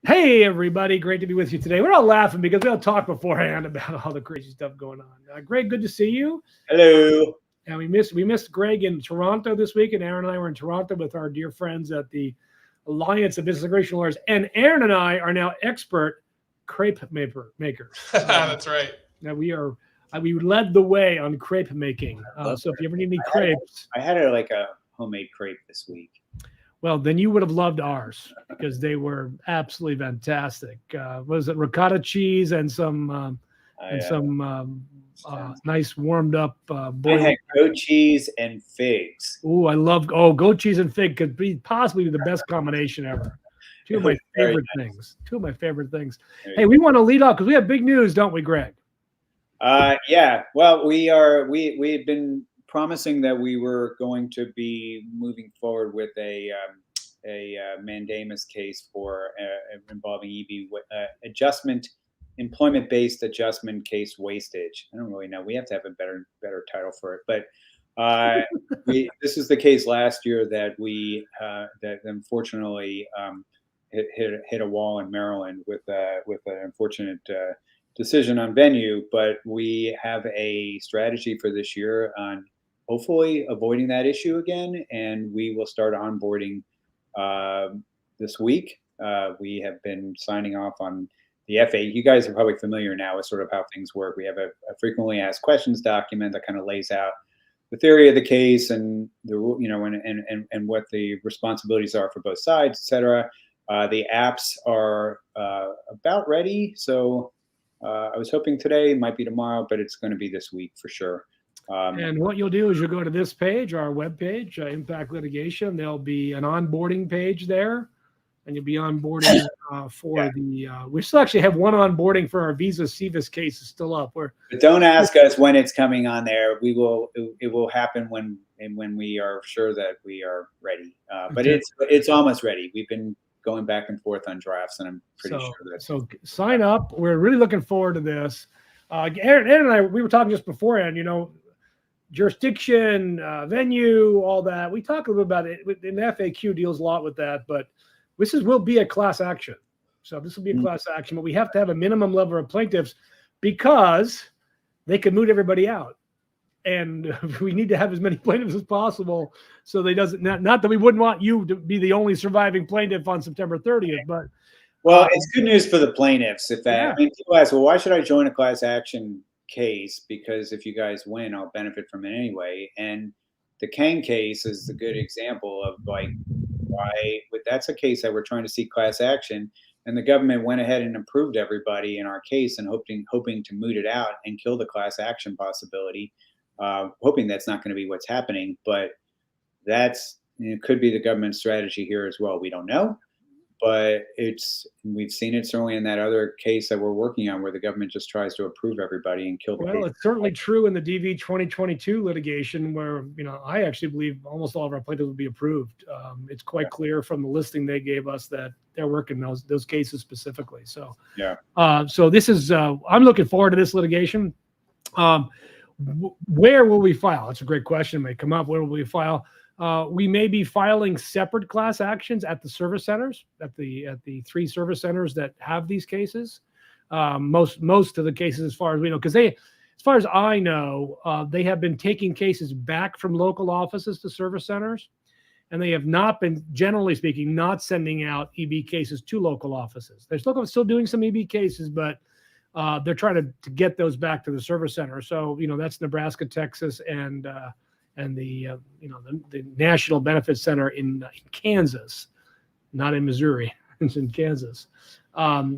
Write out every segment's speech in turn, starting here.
Hey, everybody. Great to be with you today. We're all laughing because we all talked beforehand about all the crazy stuff going on. Greg, good to see you. Hello. And we missed Greg in Toronto this week, and Aaron and I were in Toronto with our dear friends at the Alliance of Business Immigration Lawyers. And Aaron and I are now expert crepe makers. That's right. Now we led the way on crepe making. So if you ever need any crepes, I had like a homemade crepe this week. well, then you would have loved ours because they were absolutely fantastic. What was it, ricotta cheese and some nice warmed up I boiled. had goat cheese and figs. Ooh, I love goat cheese and fig could be possibly the best combination ever. Two of my favorite things. Two of my favorite things. Hey, we want to lead off because we have big news, don't we, Greg? Yeah. Well, we had been promising that we were going to be moving forward with a Mandamus case for involving adjustment, employment-based adjustment case wastage. I don't really know. We have to have a better title for it. But this is the case last year that that unfortunately hit a wall in Maryland with an unfortunate decision on venue. But we have a strategy for this year on hopefully avoiding that issue again, and we will start onboarding this week. We have been signing off on the FA. You guys are probably familiar now with sort of how things work. We have a frequently asked questions document that kind of lays out the theory of the case and and what the responsibilities are for both sides, et cetera. The apps are about ready, so I was hoping today, might be tomorrow, but it's going to be this week for sure. And what you'll do is you'll go to this page, our webpage, IMMPact Litigation. There'll be an onboarding page there, and you'll be onboarding for the. We still actually have one onboarding for our Visa CVIS case is still up. But don't ask us when it's coming on there. We will. It will happen when we are sure that we are ready. But it's almost ready. We've been going back and forth on drafts, and I'm pretty sure that. So sign up. We're really looking forward to this. Aaron and I, we were talking just beforehand. Jurisdiction, venue, all that. We talk a little about it. And the FAQ deals a lot with that, but will be a class action. So this will be a class action, but we have to have a minimum level of plaintiffs because they can moot everybody out. And we need to have as many plaintiffs as possible. So they not that we wouldn't want you to be the only surviving plaintiff on September 30th, but. Well, it's good news for the plaintiffs. People ask, well, why should I join a class action case? Because if you guys win, I'll benefit from it anyway. And the Kang case is a good example of why that's a case that we're trying to seek class action, and the government went ahead and approved everybody in our case and hoping to moot it out and kill the class action possibility. Hoping that's not going to be what's happening, but it could be the government's strategy here as well. We don't know. But we've seen it certainly in that other case that we're working on where the government just tries to approve everybody and kill the case. Well, it's certainly true in the DV 2022 litigation where, I actually believe almost all of our plaintiffs will be approved. It's quite clear from the listing they gave us that they're working those cases specifically. So, so this is, I'm looking forward to this litigation. Where will we file? That's a great question. It may come up. Where will we file? We may be filing separate class actions at the service centers, at the 3 service centers that have these cases. Most of the cases, as far as we know, because as far as I know, they have been taking cases back from local offices to service centers, and they have not been, generally speaking, not sending out EB cases to local offices. They're still doing some EB cases, but they're trying to get those back to the service center. So that's Nebraska, Texas, and the the National Benefit Center in Kansas, not in Missouri. It's in Kansas.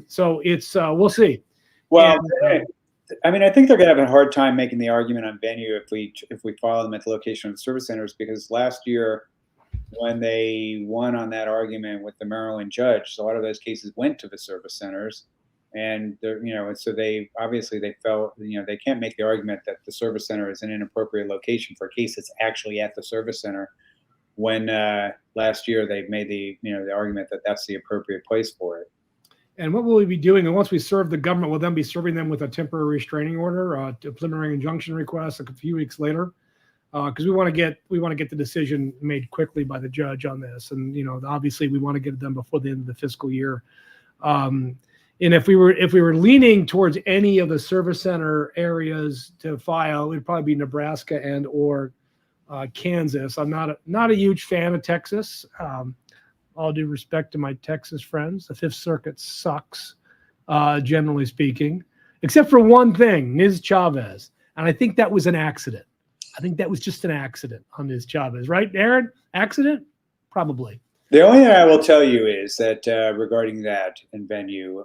So it's we'll see. Well, I think they're going to have a hard time making the argument on venue if we file them at the location of the service centers, because last year when they won on that argument with the Maryland judge, a lot of those cases went to the service centers. And so they felt they can't make the argument that the service center is an inappropriate location for a case that's actually at the service center. When last year they made the argument that that's the appropriate place for it. And what will we be doing? And once we serve the government, we'll then be serving them with a temporary restraining order, a preliminary injunction request a few weeks later, because we want to get the decision made quickly by the judge on this. And obviously we want to get it done before the end of the fiscal year. And if we were leaning towards any of the service center areas to file, it'd probably be Nebraska and or Kansas. I'm not a huge fan of Texas. All due respect to my Texas friends, the Fifth Circuit sucks, generally speaking, except for one thing, Ms. Chavez. And I think that was an accident. I think that was just an accident on Ms. Chavez, right, Aaron? Accident? Probably. The only thing I will tell you is that regarding that in venue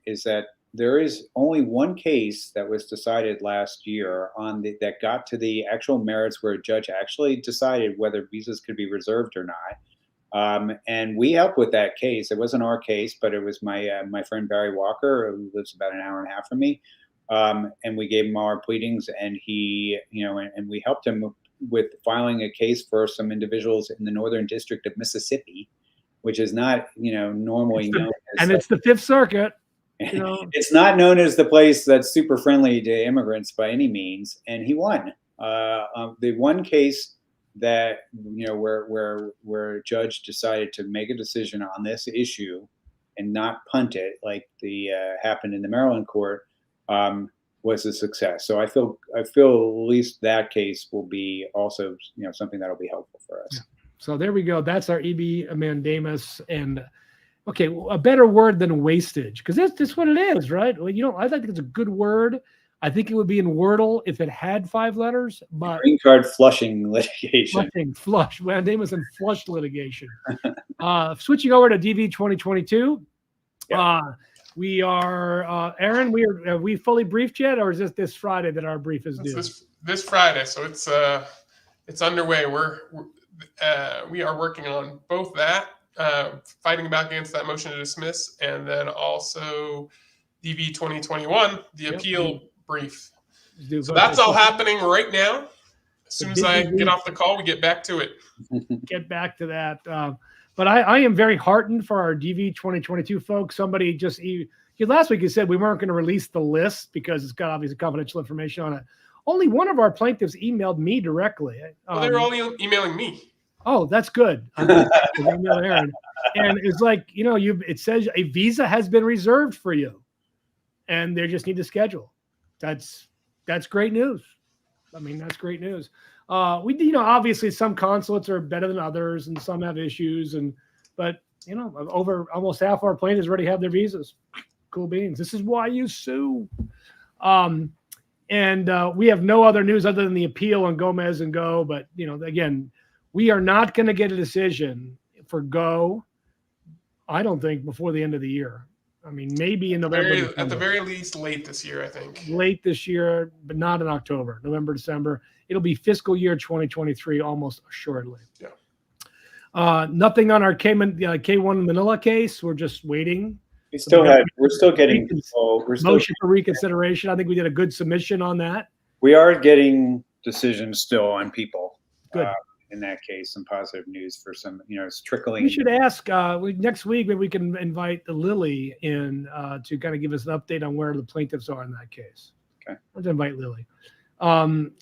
is that there is only one case that was decided last year that got to the actual merits where a judge actually decided whether visas could be reserved or not. And we helped with that case. It wasn't our case, but it was my friend Barry Walker, who lives about an hour and a half from me. And we gave him our pleadings, and he, and we helped him with filing a case for some individuals in the Northern District of Mississippi, which is not, normally known as. And it's the Fifth Circuit. It's not known as the place that's super friendly to immigrants by any means. And he won. The one case that, where a judge decided to make a decision on this issue and not punt it like happened in the Maryland court, was a success. So I feel at least that case will be also, something that'll be helpful for us. Yeah. So there we go. That's our EB Mandamus. And okay, a better word than wastage, because that's just what it is, right? Well, I think it's a good word. I think it would be in Wordle if it had 5 letters, but green card flushing litigation. Flush, Mandamus and flush litigation. Switching over to DV 2022. Yeah. We are, Aaron, we fully briefed yet, or is this Friday that our brief is due? This Friday, so it's underway. We are working on both that, fighting back against that motion to dismiss, and then also DV 2021, the appeal brief. So that's all happening right now. As soon as I get off the call, we get back to it. Get back to that. But I am very heartened for our DV 2022 folks. Somebody last week he said we weren't going to release the list because it's got obviously confidential information on it. Only one of our plaintiffs emailed me directly. Well, they were all emailing me. Oh, that's good. I'm email Aaron. And it's like, it says a visa has been reserved for you and they just need to schedule. That's great news. I mean, that's great news. Obviously some consulates are better than others and some have issues, but over almost half our plaintiffs already have their visas. Cool beans. This is why you sue. And we have no other news other than the appeal on Gomez and Go. But, again, we are not going to get a decision for Go, I don't think, before the end of the year. I mean, maybe in November. At the very least, late this year, I think. Late this year, but not in October, November, December. It'll be fiscal year 2023, almost assuredly. Yeah. Nothing on our K1 Manila case. We're just waiting. We're still getting motion for reconsideration. I think we did a good submission on that. We are getting decisions still on people. Good. In that case, some positive news for some, it's trickling. We should ask next week, maybe we can invite Lily in to kind of give us an update on where the plaintiffs are in that case. Okay. Let's invite Lily.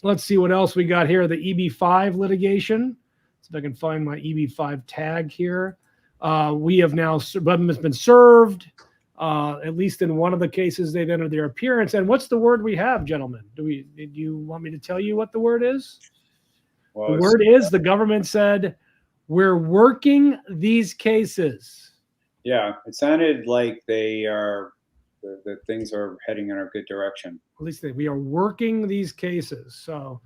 Let's see what else we got here. The EB5 litigation. So if I can find my EB5 tag here. We have now, Bubba has been served. At least in one of the cases, they've entered their appearance. And what's the word we have, gentlemen? Did you want me to tell you what the word is? Well, the word is, the government said, we're working these cases. Yeah, it sounded like the things are heading in a good direction. At least we are working these cases. So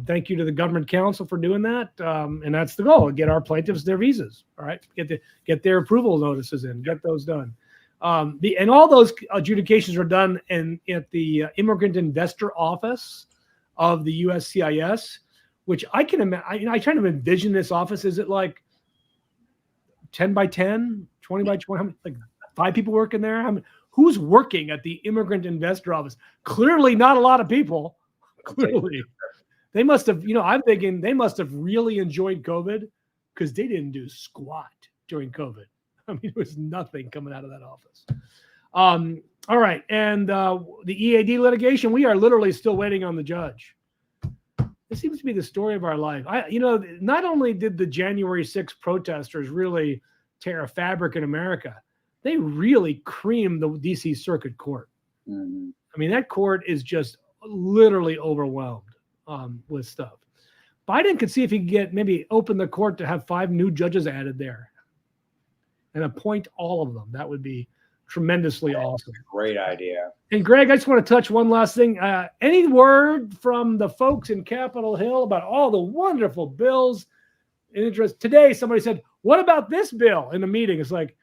thank you to the government counsel for doing that. And that's the goal, get our plaintiffs their visas. All right, get their approval notices in, get those done. And all those adjudications are done at the Immigrant Investor Office of the USCIS. Which I can imagine. I try to envision this office. Is it like 10 by 10, 20 by 20? Like 5 people working there? Who's working at the Immigrant Investor Office? Clearly not a lot of people. Clearly. They must have, I'm thinking they must have really enjoyed COVID because they didn't do squat during COVID. I mean, there was nothing coming out of that office. All right. And the EAD litigation, we are literally still waiting on the judge. This seems to be the story of our life. Not only did the January 6th protesters really tear a fabric in America, they really creamed the DC Circuit Court. Mhm. I mean, that court is just literally overwhelmed with stuff. Biden could see if he could get maybe open the court to have 5 new judges added there and appoint all of them. That would be tremendously awesome. Great idea. And Greg, I just want to touch one last thing. Any word from the folks in Capitol Hill about all the wonderful bills in interest? Today, somebody said, "What about this bill?" in a meeting. It's like,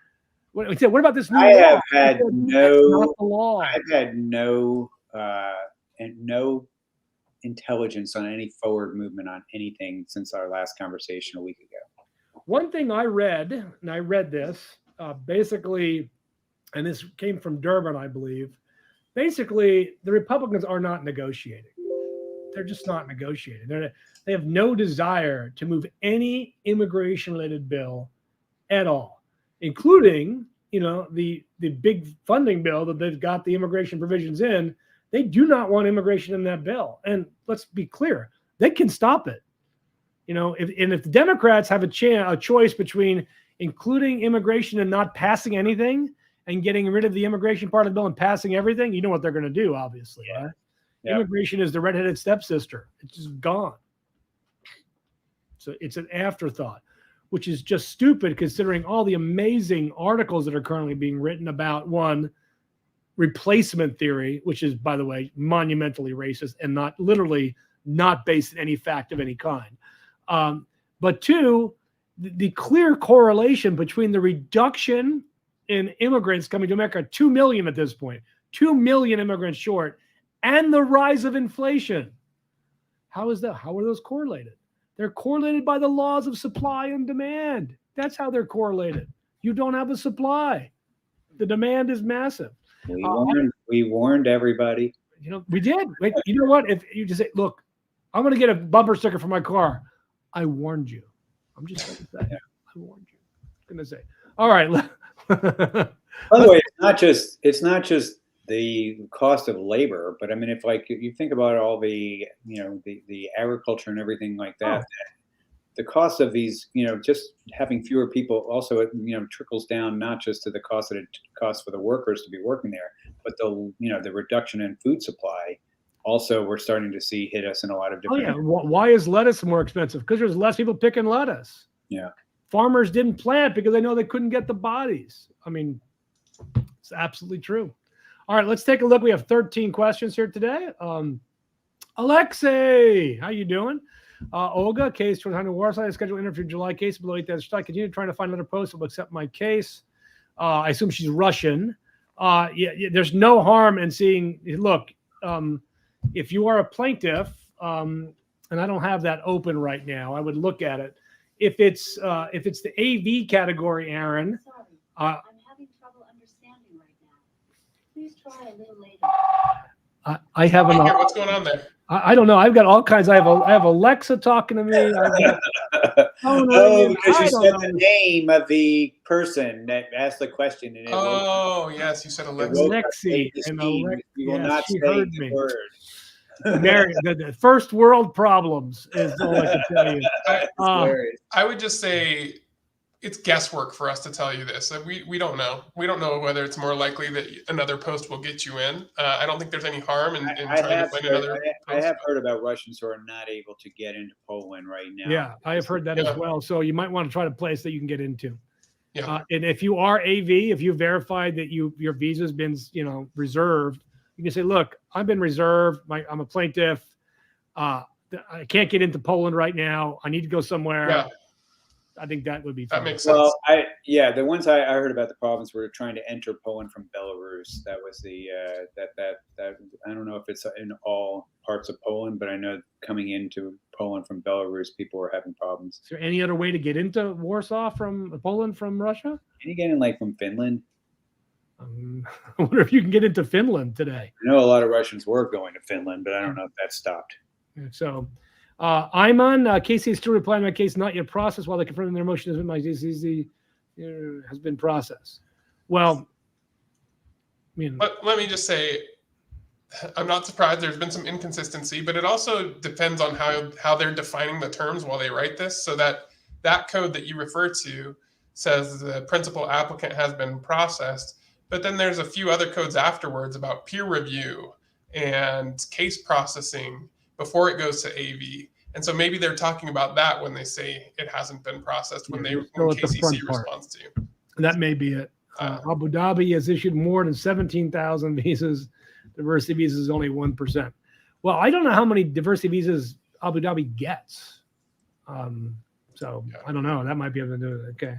what about this new I law? have had That's no, not the law. I've had no intelligence on any forward movement on anything since our last conversation a week ago. One thing I read, and I read this basically, and this came from Durban, I believe. Basically, the Republicans are not negotiating. They're just not negotiating. They have no desire to move any immigration-related bill at all, including, the big funding bill that they've got the immigration provisions in. They do not want immigration in that bill. And let's be clear, they can stop it. If the Democrats have a choice between including immigration and not passing anything and getting rid of the immigration part of the bill and passing everything, you know what they're going to do, obviously. Yeah. Right? Yeah. Immigration is the redheaded stepsister. It's just gone. So it's an afterthought, which is just stupid considering all the amazing articles that are currently being written about, one, replacement theory, which is, by the way, monumentally racist and not based in any fact of any kind. But two, the clear correlation between the reduction in immigrants coming to America, 2 million at this point, 2 million immigrants short, and the rise of inflation. How is that? How are those correlated? They're correlated by the laws of supply and demand. That's how they're correlated. You don't have a supply. The demand is massive. We warned everybody. We did. Wait, you know what? If you just say, look, I'm going to get a bumper sticker for my car. I warned you. I'm just going to say, Yeah. I warned you. I'm going to say, all right. By the way, it's not just the cost of labor, but I mean, if you think about all the agriculture and everything like that, the cost of these, just having fewer people also, trickles down not just to the cost that it costs for the workers to be working there, but the reduction in food supply. Also, we're starting to see hit us in a lot of different. Oh yeah, why is lettuce more expensive? Because there's less people picking lettuce. Yeah. Farmers didn't plant because they know they couldn't get the bodies. I mean, it's absolutely true. All right, let's take a look. We have 13 questions here today. Alexei, how you doing? Olga, case 200 Warsaw, scheduled interview July case below 8,000 strike. Continue trying to find another post that will accept my case. I assume she's Russian. There's no harm in seeing. Look, if you are a plaintiff, and I don't have that open right now, I would look at it. If it's the AV category, Aaron. Sorry, I'm having trouble understanding right now. Please try a little later. I have an. What's going on there? I don't know. I've got all kinds. I have Alexa talking to me. Because you said the name of the person that asked the question. And Yes, you said Alexa. Alexi. You will not say the word. Mary, the first world problems is all I can tell you. I would just say it's guesswork for us to tell you this. We don't know. We don't know whether it's more likely that another post will get you in. I don't think there's any harm in trying to find another post. I have heard about Russians who are not able to get into Poland right now. Yeah, I have heard that as well. So you might want to try to place that you can get into. Yeah. And if you are AV, if you verified that your visa's been reserved, you can say, look, I've been reserved. I'm a plaintiff. I can't get into Poland right now. I need to go somewhere. Yeah. I think that would be fine. That makes sense. Well, the ones I heard about the province were trying to enter Poland from Belarus. That was the that I don't know if it's in all parts of Poland, but I know coming into Poland from Belarus, people were having problems. Is there any other way to get into Warsaw from Poland from Russia? Can you get in from Finland? I wonder if you can get into Finland today. I know a lot of Russians were going to Finland, but I don't know if that stopped. So, Iman, Casey is still replying to my case, not yet processed, while they confirm their motion has been processed. Well, let me just say, I'm not surprised there's been some inconsistency, but it also depends on how they're defining the terms while they write this. So that code that you refer to, says the principal applicant has been processed. But then there's a few other codes afterwards about peer review and case processing before it goes to AV. And so maybe they're talking about that when they say it hasn't been processed, when Yeah, still at the front KCC part. responds to you. That may be it. Abu Dhabi has issued more than 17,000 visas. Diversity visas is only 1%. Well, I don't know how many diversity visas Abu Dhabi gets. So Yeah. I don't know. That might be able to do it. Okay.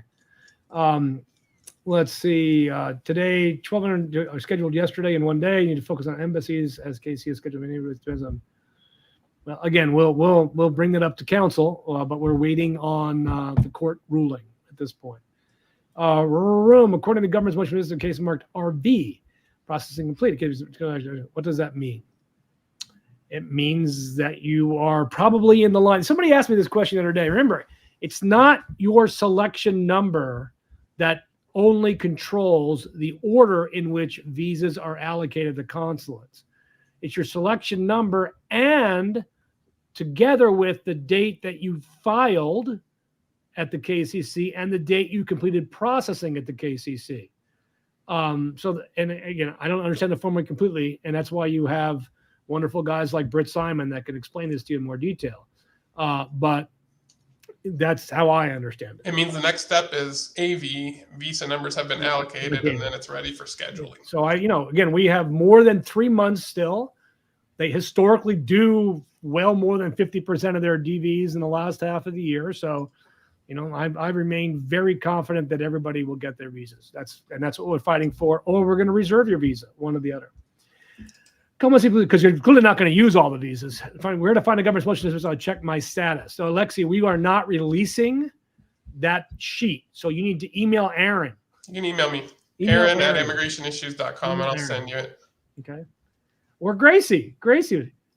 Let's see. Today, 1,200 are scheduled yesterday in one day. You need to focus on embassies as KC is scheduled. Depends on. Well, again, we'll bring that up to council, but we're waiting on the court ruling at this point. Room, according to the government's motion, this is a case marked RV, processing complete. What does that mean? It means that you are probably in the line. Somebody asked me this question the other day. Remember, it's not your selection number that only controls the order in which visas are allocated to consulates. It's your selection number and together with the date that you filed at the KCC and the date you completed processing at the KCC. And again, I don't understand the formula completely, and that's why you have wonderful guys like Britt Simon that can explain this to you in more detail. But that's how I understand it. It means the next step is AV, visa numbers have been allocated, and then it's ready for scheduling. So again, we have more than 3 months still. They historically do well more than 50% of their DVs in the last half of the year. So, I remain very confident that everybody will get their visas. That's what we're fighting for. Or we're going to reserve your visa, one or the other. Come on, because you're clearly not going to use all the visas. Where to find a government's motion? So I'll check my status. So Alexi, we are not releasing that sheet. So you need to email Aaron. You can email me, Aaron at immigrationissues.com, and I'll send you it. Okay. Or Gracie.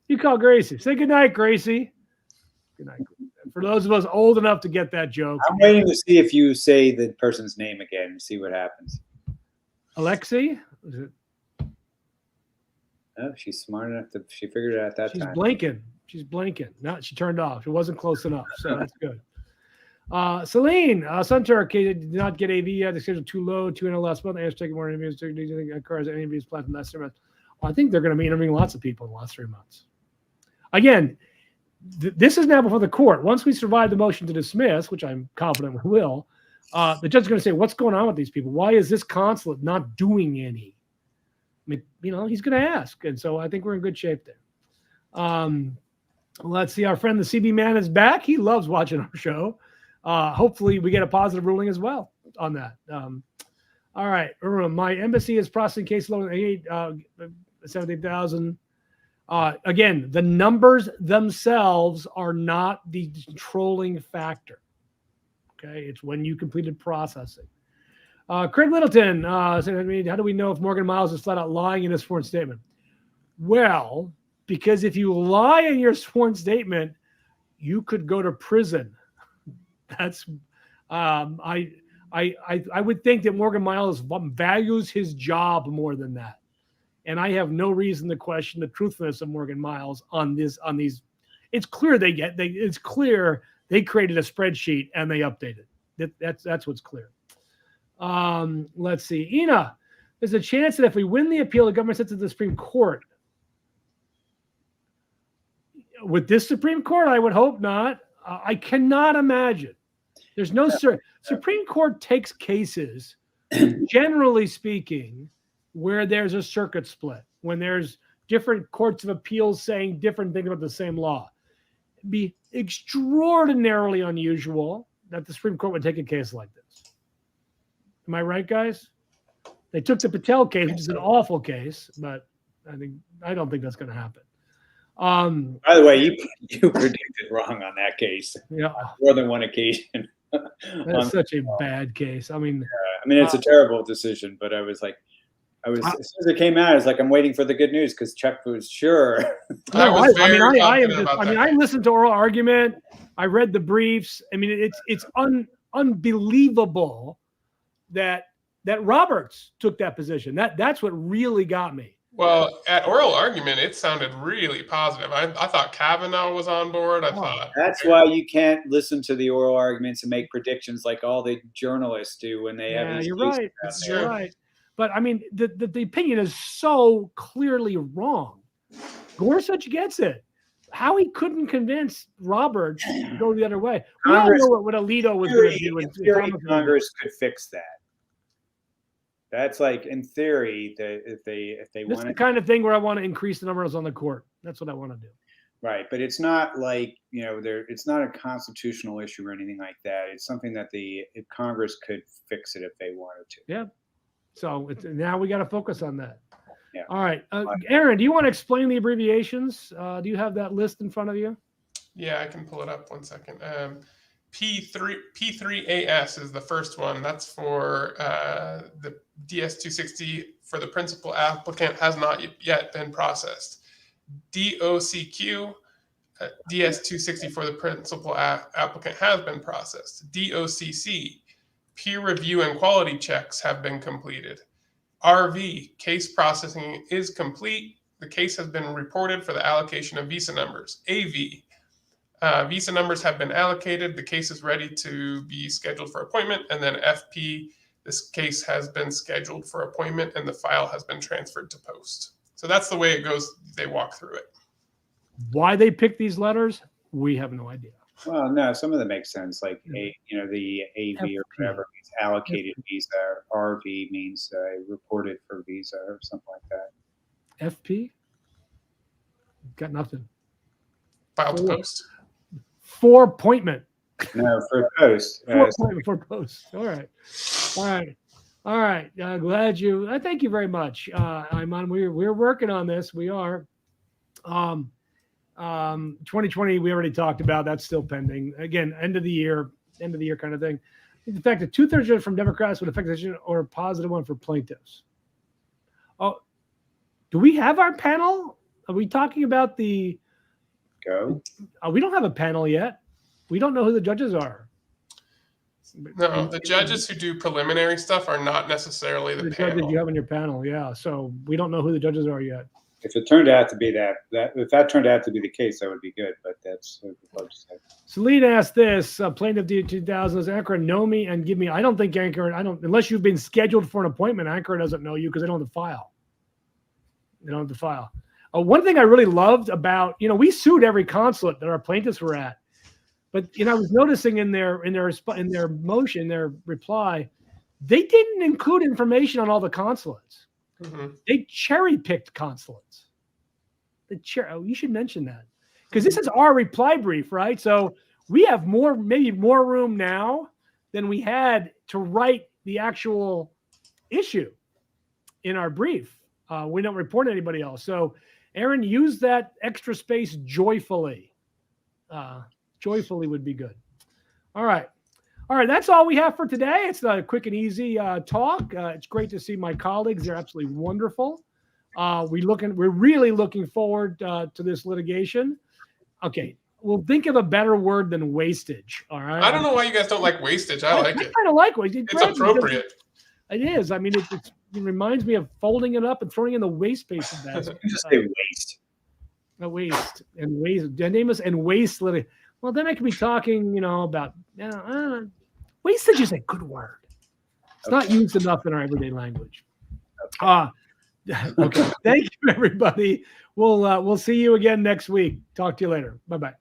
You call Gracie. Say goodnight, Gracie. Good night. For those of us old enough to get that joke. I'm waiting to see if you say the person's name again and see what happens. Alexi? Oh, she's smart enough to, she figured it out that time. She's blinking. No, she turned off. It wasn't close enough. So that's good. Celine, Sunturk did not get AV yet. The schedule too low, 2 and last month. Taking more interviews. Do you think cars any interviews planned from last 3 months? Well, I think they're going to be interviewing lots of people in the last 3 months. Again, this is now before the court. Once we survive the motion to dismiss, which I'm confident we will, the judge is going to say, what's going on with these people? Why is this consulate not doing any? I mean, he's going to ask. And so I think we're in good shape there. Let's see. Our friend, the CB man, is back. He loves watching our show. Hopefully we get a positive ruling as well on that. All right. My embassy is processing case load 70,000. Again, the numbers themselves are not the controlling factor. Okay. It's when you completed processing. Craig Littleton said, how do we know if Morgan Miles is flat out lying in his sworn statement? Well, because if you lie in your sworn statement, you could go to prison. That's I would think that Morgan Miles values his job more than that. And I have no reason to question the truthfulness of Morgan Miles on these. It's clear it's clear they created a spreadsheet and they updated. That's what's clear. Let's see. Ina, there's a chance that if we win the appeal, the government sits to the Supreme Court. With this Supreme Court, I would hope not. I cannot imagine. There's no Supreme Court takes cases, generally speaking, where there's a circuit split, when there's different courts of appeals saying different things about the same law. It'd be extraordinarily unusual that the Supreme Court would take a case like this. Am I right, guys? They took the Patel case, which is an awful case, but I don't think that's going to happen. By the way, you predicted wrong on that case. Yeah, more than one occasion. That's such a bad case. I mean, it's a terrible decision, but as soon as it came out, I was like, I'm waiting for the good news because Chuck was sure. I listened to oral argument. I read the briefs. I mean, it's unbelievable that Roberts took that position. That's what really got me. Well, at oral argument, it sounded really positive. I thought Kavanaugh was on board. I thought That's why you can't listen to the oral arguments and make predictions like all the journalists do when they have Yeah, these you're cases right. out It's there. You're true. right. But I mean, the opinion is so clearly wrong. Gorsuch gets it. How he couldn't convince Roberts to go the other way. We all Congress- know what Alito was going to do. In theory, Congress could fix that. That's like in theory that if they This is want the kind of thing where I want to increase the numbers on the court. That's what I want to do. right, but it's not like it's not a constitutional issue or anything like that. It's something that if Congress could fix it if they wanted to. Yeah. So now we got to focus on that. Yeah. All right. Aaron, do you want to explain the abbreviations? Do you have that list in front of you? Yeah, I can pull it up 1 second. P3AS is the first one. That's for the DS-260 for the principal applicant has not yet been processed. DOCQ, DS-260 for the principal applicant has been processed. DOCC, peer review and quality checks have been completed. RV, case processing is complete. The case has been reported for the allocation of visa numbers. AV, visa numbers have been allocated. The case is ready to be scheduled for appointment. And then FP, this case has been scheduled for appointment and the file has been transferred to post. So that's the way it goes. They walk through it. Why they picked these letters, we have no idea. Well, no, some of them make sense. Like the AV or FP. whatever means allocated visa. Or RV means reported for visa or something like that. FP? Got nothing. File to post. For appointment. No, for post. For appointment, for post. All right. All right. All right. Glad you. Thank you very much, Iman. We're working on this. We are. 2020, we already talked about. That's still pending. Again, end of the year kind of thing. The fact that 2/3 from Democrats would affect the decision or a positive one for plaintiffs. Oh, do we have our panel? Are we talking about the? Go. We don't have a panel yet. We don't know who the judges are. No, the judges who do preliminary stuff are not necessarily the judges panel. you have on your panel, yeah. So we don't know who the judges are yet. If it turned out to be if that turned out to be the case, that would be good. But that's hard to say. Celine asked this: plaintiff D2000 does Anchor know me and give me? I don't think Anchor. Unless you've been scheduled for an appointment. Anchor doesn't know you because they don't have the file. They don't have the file. One thing I really loved about we sued every consulate that our plaintiffs were at, but I was noticing in their motion, their reply, they didn't include information on all the consulates. Mm-hmm. They cherry picked consulates. You should mention that because this is our reply brief, right? So we have maybe more room now than we had to write the actual issue in our brief. We don't report anybody else. So Aaron, use that extra space joyfully. Joyfully would be good. All right. That's all we have for today. It's a quick and easy talk. It's great to see my colleagues. They're absolutely wonderful. We're really looking forward to this litigation. Okay. We'll think of a better word than wastage. All right. I don't know why you guys don't like wastage. I like it. I kind of like wastage. It's appropriate. It is. I mean, it reminds me of folding it up and throwing it in the waste basin basket. You just say waste. Waste. Mandamus and waste litigation. Well, then I could be talking, about wastage is a good word. It's not used enough in our everyday language. Okay. Thank you, everybody. We'll see you again next week. Talk to you later. Bye-bye.